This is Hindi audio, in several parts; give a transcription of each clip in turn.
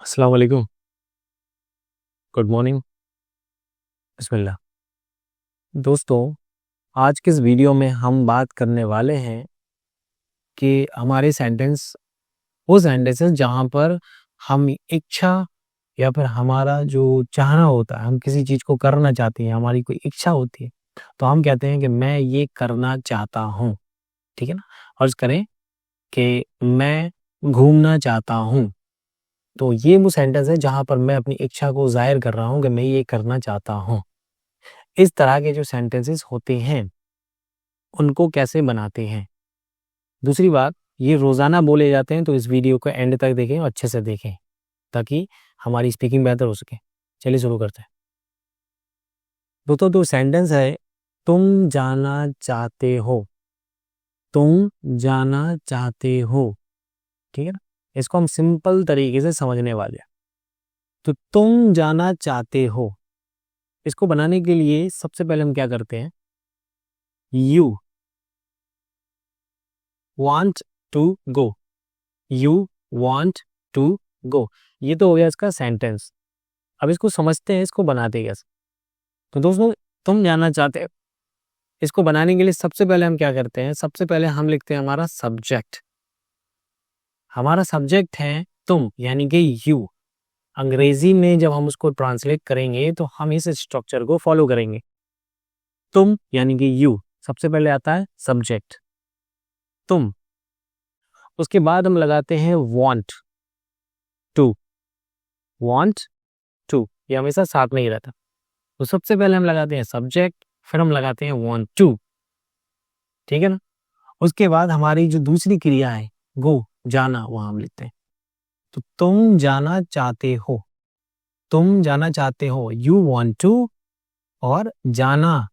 अस्सलाम वालेकुम, गुड मॉर्निंग, बिस्मिल्लाह। दोस्तों, आज के इस वीडियो में हम बात करने वाले हैं कि हमारे वो सेंटेंसेस जहाँ पर हम इच्छा या फिर हमारा जो चाहना होता है, हम किसी चीज़ को करना चाहते हैं, हमारी कोई इच्छा होती है, तो हम कहते हैं कि मैं ये करना चाहता हूँ, ठीक है ना? फ़र्ज़ करें कि मैं घूमना चाहता हूँ, तो ये वो सेंटेंस है जहाँ पर मैं अपनी इच्छा को ज़ाहिर कर रहा हूँ कि मैं ये करना चाहता हूँ। इस तरह के जो सेंटेंसेस होते हैं, उनको कैसे बनाते हैं? दूसरी बात, ये रोज़ाना बोले जाते हैं, तो इस वीडियो को एंड तक देखें और अच्छे से देखें, ताकि हमारी स्पीकिंग बेहतर हो सके। चलिए शुरू करते हैं। दोस्तों, जो सेंटेंस है, तुम जाना चाहते हो, तुम जाना चाहते हो, ठीक है ना? इसको हम सिंपल तरीके से समझने वाले हैं। तो तुम जाना चाहते हो, इसको बनाने के लिए सबसे पहले हम क्या करते हैं? You want to go, you want to go, ये तो हो गया इसका सेंटेंस। अब इसको समझते हैं, इसको बनाते कैसे। तो दोस्तों, तुम जानना चाहते हो, इसको बनाने के लिए सबसे पहले हम क्या करते हैं? सबसे पहले हम लिखते हैं हमारा सब्जेक्ट। हमारा सब्जेक्ट है तुम, यानी कि यू। अंग्रेजी में जब हम उसको ट्रांसलेट करेंगे तो हम इस स्ट्रक्चर को फॉलो करेंगे। तुम यानी कि यू, सबसे पहले आता है सब्जेक्ट, तुम। उसके बाद हम लगाते हैं want to, want to, ये हमेशा साथ में ही रहता। तो सबसे पहले हम लगाते हैं सब्जेक्ट, फिर हम लगाते हैं want to, ठीक है ना? उसके बाद हमारी जो दूसरी क्रिया है go, जाना, वहां हम लिखते हैं। तो तुम जाना चाहते हो, तुम जाना चाहते हो, you want to, और जाना,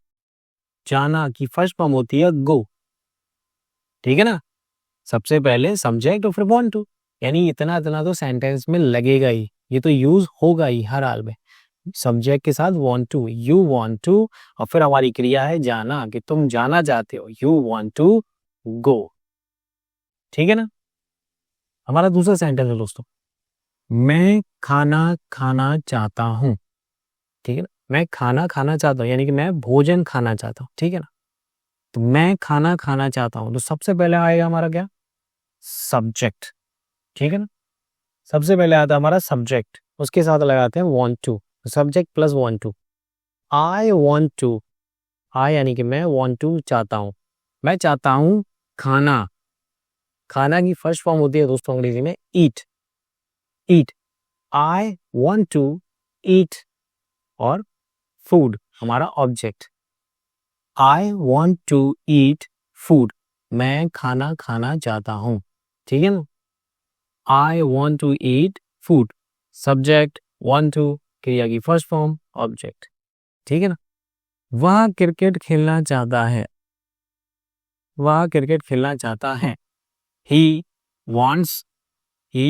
जाना की फर्स्ट फॉर्म होती है go, ठीक है ना? सबसे पहले सब्जेक्ट और फिर want to, यानी इतना इतना तो सेंटेंस में लगेगा ही, ये तो यूज होगा ही हर हाल में। सब्जेक्ट के साथ want to, you want to, और फिर हमारी क्रिया है जाना, कि तुम जाना चाहते हो, you want to go, ठीक है ना? हमारा दूसरा सेंटेंस है दोस्तों, मैं खाना खाना चाहता हूँ, ठीक है ना? मैं खाना खाना चाहता हूँ, यानी कि मैं भोजन खाना चाहता हूँ, ठीक है ना? तो मैं खाना खाना चाहता हूँ, तो सबसे पहले आएगा हमारा क्या? सब्जेक्ट, ठीक है ना? सबसे पहले आता है हमारा सब्जेक्ट, उसके साथ लगाते हैं want to, subject plus want to। I want to, I यानी कि मैं, want to चाहता हूँ, मैं चाहता हूँ खाना। खाना की फर्स्ट फॉर्म होती है दोस्तों अंग्रेजी में eat, eat, I want to eat, और food हमारा object, I want to eat food, मैं खाना खाना चाहता हूँ, ठीक है ना? I want to eat food, subject, want to, क्रिया की फर्स्ट फॉर्म, ऑब्जेक्ट, ठीक है ना? वह क्रिकेट खेलना चाहता है, वह क्रिकेट खेलना चाहता है, he wants, he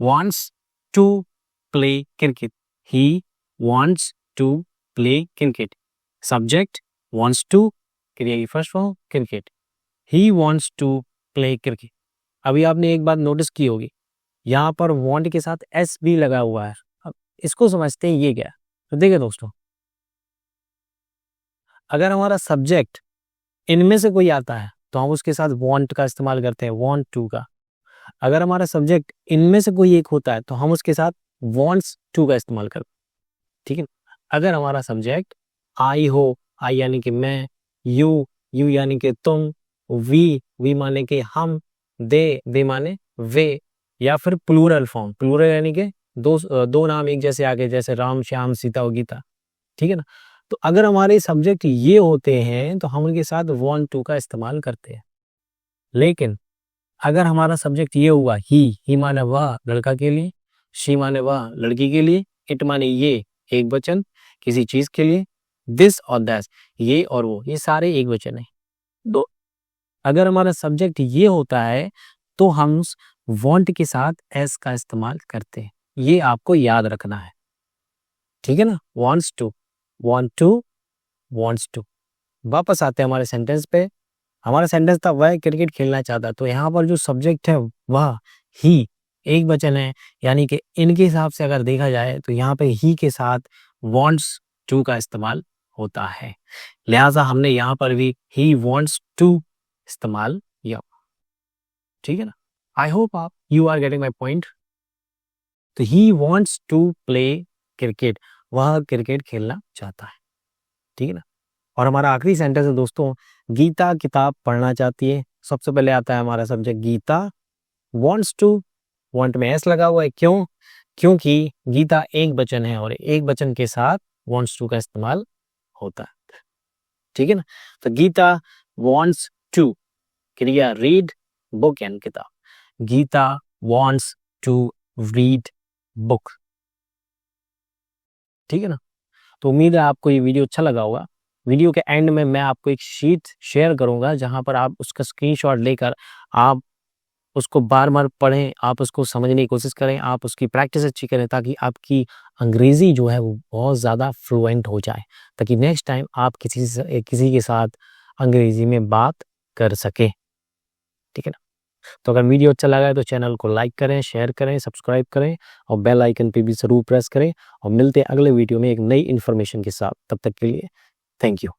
wants to play cricket, he wants to play cricket, subject wants to, क्रिया की first form cricket, he wants to play cricket। अभी आपने एक बात नोटिस की होगी, यहाँ पर want के साथ s भी लगा हुआ है। अब इसको समझते हैं ये क्या है। तो देखिए दोस्तों, अगर हमारा सब्जेक्ट इनमें से कोई आता है तो हम उसके साथ want का इस्तेमाल करते हैं, want to का। अगर हमारा सब्जेक्ट इनमें से कोई एक होता है तो हम उसके साथ wants to का इस्तेमाल करते हैं, ठीक है? अगर हमारा सब्जेक्ट आई हो, आई यानी कि मैं, यू, यू यानी कि तुम, वी माने कि हम, दे माने वे, या फिर प्लूरल फॉर्म, प्लूरल यानी कि दो नाम एक जैसे आगे, जैसे राम, श्याम, सीता और गीता, ठीक है ना? तो अगर हमारे सब्जेक्ट ये होते हैं तो हम उनके साथ want to का इस्तेमाल करते हैं। लेकिन अगर हमारा सब्जेक्ट ये हुआ ही माने वह, लड़का के लिए, शी माने वह, लड़की के लिए, इट माने ये, एक वचन, किसी चीज के लिए, दिस और दैट, ये और वो, ये सारे एक वचन है। तो अगर हमारा सब्जेक्ट ये होता है तो हम want के साथ s का इस्तेमाल करते हैं, ये आपको याद रखना है, ठीक है ना? wants to, want to, wants to। वापस आते हैं हमारे सेंटेंस पे। हमारा सेंटेंस था वह क्रिकेट खेलना चाहता, तो यहाँ पर जो सब्जेक्ट है वह ही, एक वचन है, यानी कि इनके हिसाब से अगर देखा जाए तो यहाँ पे ही के साथ wants to का इस्तेमाल होता है, लिहाजा हमने यहाँ पर भी he wants to इस्तेमाल किया। ठीक है ना? आई होप आप you are getting my point. तो he wants to play cricket, वह क्रिकेट खेलना चाहता है। ठीक है ना? और हमारा आखिरी सेंटेंस है दोस्तों, गीता किताब पढ़ना चाहती है। सबसे पहले आता है हमारा subject Geeta, wants to, want में एस लगा हुआ है, क्यों? क्योंकि गीता एक वचन है और एक वचन के साथ वॉन्ट्स टू का इस्तेमाल होता है। ठीक है ना? तो गीता वॉन्ट्स टू क्रिया रीड बुक एंड किताब। Geeta wants to read book. ठीक है ना? तो उम्मीद है आपको ये वीडियो अच्छा लगा होगा। वीडियो के एंड में मैं आपको एक शीट शेयर करूंगा जहां पर आप उसका स्क्रीनशॉट लेकर आप उसको बार-बार पढ़ें, आप उसको समझने की कोशिश करें, आप उसकी प्रैक्टिस अच्छी करें ताकि आपकी अंग्रेज़ी जो है वो बहुत ज़्यादा फ्लुएंट हो जाए, ताकि नेक्स्ट टाइम आप किसी के साथ अंग्रेज़ी में बात कर सकें। ठीक है ना? तो अगर वीडियो अच्छा लगा है तो चैनल को लाइक करें, शेयर करें, सब्सक्राइब करें और बेल आइकन पे भी ज़रूर प्रेस करें, और मिलते हैं अगले वीडियो में एक नई इन्फॉर्मेशन के साथ। तब तक के लिए थैंक यू।